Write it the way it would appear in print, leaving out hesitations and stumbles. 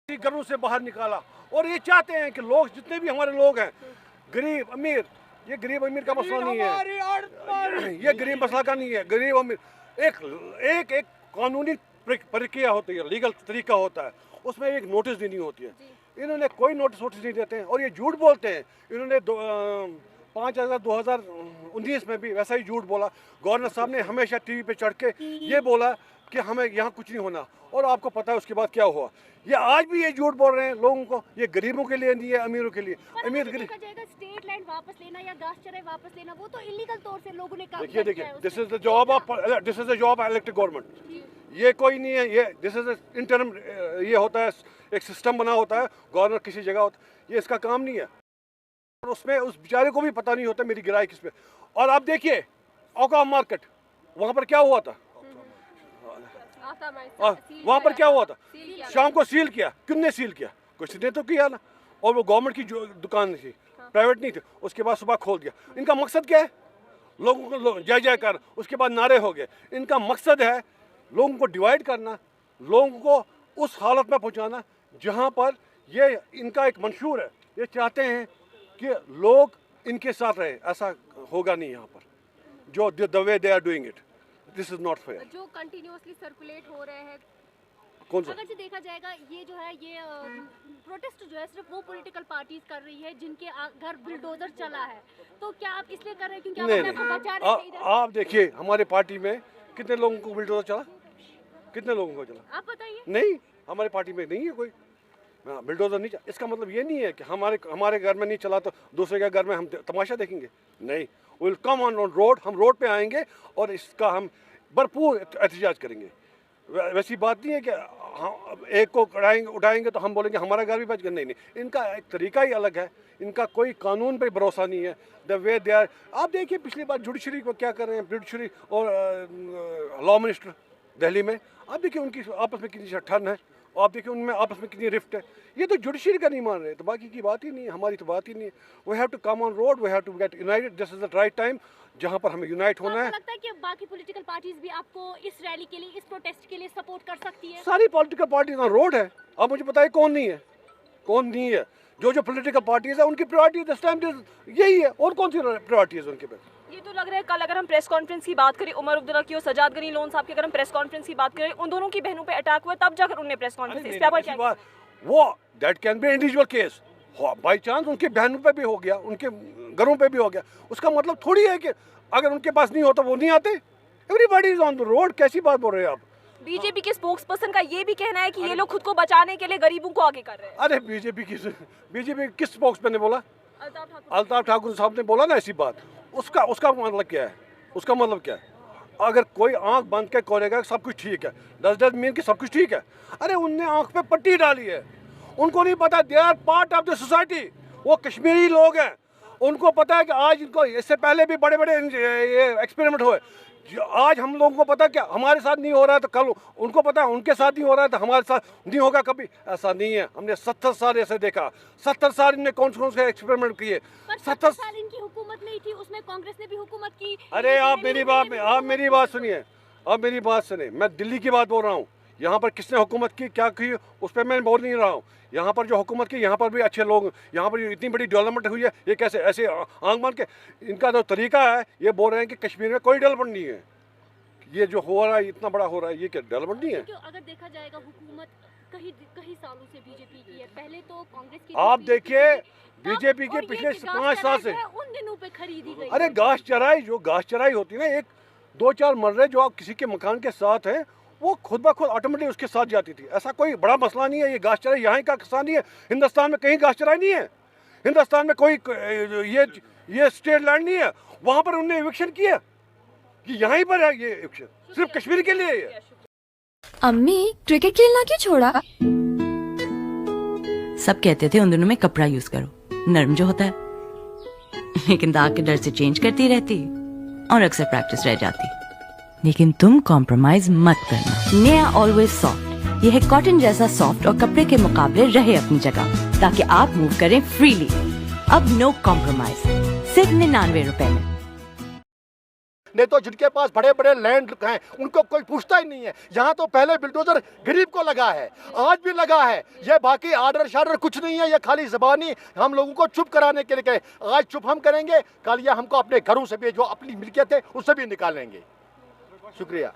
घरों से बाहर निकाला। और ये चाहते हैं कि लोग, जितने भी हमारे लोग हैं, गरीब अमीर, ये गरीब अमीर का मसला नहीं है, ये गरीब मसला का नहीं है। गरीब अमीर एक एक कानूनी प्रक्रिया होती है, लीगल तरीका होता है, उसमें एक नोटिस देनी होती है। इन्होंने कोई नोटिस नहीं देते हैं और ये झूठ बोलते हैं। इन्होंने 5 अगस्त 2019 में भी वैसा ही झूठ बोला। गवर्नर साहब ने हमेशा टीवी पे चढ़ के ये बोला कि हमें यहाँ कुछ नहीं होना, और आपको पता है उसके बाद क्या हुआ। ये आज भी ये झूठ बोल रहे हैं लोगों को। ये गरीबों के लिए नहीं है, अमीरों के लिए। अमीर देखा जाएगा स्टेट लैंड वापस लेना या घास चराई वापस लेना, वो तो इलीगल तौर से लोगों ने काम किया है। देखिए, this is the job of elected government. ये कोई नहीं है, ये दिस इज इंटरम, ये होता है, एक सिस्टम बना होता है, गवर्नर किसी जगह होता है, ये इसका काम नहीं है। और उसमें उस बेचारे को भी पता नहीं होता मेरी गिराई किस पे। और आप देखिए औकाफ मार्केट, वहाँ पर क्या हुआ था, वहाँ पर क्या हुआ था, शाम को सील किया। किसने सील किया? किसी ने तो किया ना। और वो गवर्नमेंट की जो दुकान थी, प्राइवेट नहीं थी, उसके बाद सुबह खोल दिया। इनका मकसद क्या है? लोगों को जय जयकार, उसके बाद नारे हो गए। इनका मकसद है लोगों को डिवाइड करना, लोगों को उस हालत में पहुंचाना जहां पर ये इनका एक मंशूर है। ये चाहते हैं कि लोग इनके साथ रहे। ऐसा होगा नहीं यहाँ पर, जो the way they are doing it, this is not fair. जो कंटिन्यूअसली सर्कुलेट हो रहे हैं, कौन सा? अगर से देखा जाएगा, ये जो है ये प्रोटेस्ट जो है सिर्फ वो पॉलिटिकल पार्टीज कर रही है जिनके घर बुलडोजर चला है। तो क्या आप इसलिए कर रहे हैं क्योंकि आप अपने आप को बचा रहे हैं इधर? आप देखिए हमारे पार्टी में कितने लोगों को बुलडोजर चला, कितने लोगों को चला? आप बताइए। नहीं, हमारे पार्टी में नहीं है कोई बुलडोजर नहीं चला। इसका मतलब ये नहीं है कि हमारे घर में नहीं चला तो दूसरे के घर में हम तमाशा देखेंगे। नहीं, विल कम ऑन रोड, हम रोड पे आएंगे और इसका हम भरपूर एहतजाज करेंगे। वैसी बात नहीं है कि हम एक को उठाएंगे तो हम बोलेंगे हमारा घर भी बच गया। नहीं नहीं, इनका एक तरीका ही अलग है। इनका कोई कानून पे भरोसा नहीं है। द वे दे आर, आप देखिए पिछली बार जुडिशरी को क्या कर रहे हैं, जुडिशरी और लॉ मिनिस्टर दिल्ली में, आप देखिए उनकी आपस में कितनी ठन है, और आप देखिए उनमें आपस में कितनी रिफ्ट है। ये तो जुडिशरी का नहीं मान रहे, तो बाकी की बात ही नहीं है, हमारी तो बात ही नहीं है। We have to come on road, we have to get united, this is the right time जहाँ पर हमें यूनाइट होना है। लगता है कि बाकी पॉलिटिकल पार्टीज भी आपको इस रैली के लिए, इस प्रोटेस्ट के लिए सपोर्ट कर सकती है? सारी पॉलिटिकल पार्टीज ऑन रोड है। अब मुझे बताइए कौन नहीं है, कौन नहीं है? जो पॉलिटिकल पार्टीज है उनकी प्रायोरिटी दिस टाइम यही है, और कौन सी प्रायोरिटी है उनके पास? ये तो लग रहा है कल अगर हम प्रेस कॉन्फ्रेंस की बात करें, उमर अब्दुल्ला की और सजाद गनी लोन साहब की अगर हम प्रेस कॉन्फ्रेंस की बात करें, उन दोनों की बहनों पे अटैक हुआ तब जाकर उन्होंने प्रेस कॉन्फ्रेंस इस पे आप क्या? वो that can be individual case, by chance उनके बहनों पे भी हो गया, उनके घरों पे भी हो गया। उसका मतलब थोड़ी है कि अगर उनके पास नहीं होता वो नहीं आते। Everybody is on the road. कैसी बात बोल रहे हैं आप? बीजेपी के स्पोक्स पर्सन का ये भी कहना है कि ये लोग खुद को बचाने के लिए गरीबों को आगे कर रहे हैं। अरे बीजेपी किस स्पोक्स मैन ने बोला? अल्ताफ ठाकुर साहब ने बोला ना ऐसी बात। उसका मतलब क्या है? उसका मतलब क्या है? अगर कोई आंख बंद के करेगा सब कुछ ठीक है, डज मीन कि सब कुछ ठीक है? अरे उनने आंख पे पट्टी डाली है, उनको नहीं पता they are part of the society. वो कश्मीरी लोग हैं, उनको पता है कि आज इनको, इससे पहले भी बड़े बड़े ये एक्सपेरिमेंट हुए। आज हम लोगों को पता क्या हमारे साथ नहीं हो रहा है तो कल उनको पता है उनके साथ नहीं हो रहा है तो हमारे साथ नहीं होगा कभी। ऐसा नहीं है। हमने 70 साल ऐसे देखा। 70 साल इनने कौन से एक्सपेरिमेंट किए। 70 साल इनकी हुकूमत नहीं थी, उसमें कांग्रेस ने भी हुकूमत की। अरे आप मेरी बात सुनिए, आप मेरी बात सुनिए। मैं दिल्ली की बात बोल रहा हूँ। यहाँ पर किसने हुकूमत की, क्या की, उस पर मैं बोल नहीं रहा हूँ। यहाँ पर जो हुकूमत की, यहाँ पर भी अच्छे लोग, यहाँ पर इतनी बड़ी डेवलपमेंट हुई है। ये कैसे ऐसे आंख मान के, इनका जो तरीका है, ये बोल रहे हैं कि कश्मीर में कोई डेवलपमेंट नहीं है। ये जो हो रहा है, इतना बड़ा हो रहा है, ये क्या डेवलपमेंट नहीं है? अगर देखा जाएगा हुकूमत कई सालों से बीजेपी की है। पहले तो कांग्रेस की, आप देखिए बीजेपी के पिछले 5 साल से उन दिनों पे खरीदी गई। अरे घास चराई होती है ना, एक 2-4 मर्रे जो आप किसी के मकान के साथ है, वो खुद ब खुद ऑटोमेटिक उसके साथ जाती थी। ऐसा कोई बड़ा मसला नहीं है। ये घास चराई यहाँ का किसान नहीं है, हिंदुस्तान में कहीं घास चराई नहीं है। हिंदुस्तान में कोई ये स्टेट लैंड नहीं है। वहाँ पर उन्होंने इविक्शन किया कि यहाँ पर है ये इविक्शन, सिर्फ कश्मीर के लिए है। अम्मी क्रिकेट खेलना क्यों छोड़ा? सब कहते थे उन दिनों में कपड़ा यूज करो, नरम जो होता है, लेकिन दाग के डर से चेंज करती रहती और अक्सर प्रैक्टिस रह जाती। लेकिन तुम कॉम्प्रोमाइज मत करना। नया ऑलवेज सॉफ्ट, यह है कॉटन जैसा सॉफ्ट और कपड़े के मुकाबले रहे अपनी जगह, ताकि आप मूव करें फ्रीली। अब नो कॉम्प्रोमाइज, सिर्फ 99 रुपए में। नहीं तो जिनके पास बड़े बड़े लैंड हैं उनको कोई पूछता ही नहीं है। यहाँ तो पहले बिल्डोजर गरीब को लगा है, आज भी लगा है। ये बाकी आर्डर शार्डर कुछ नहीं है, ये खाली ज़बानी हम लोगों को चुप कराने के लिए। आज चुप हम करेंगे, कल ये हमको अपने घरों से भी जो अपनी मिल्कियत है उससे भी निकालेंगे। शुक्रिया।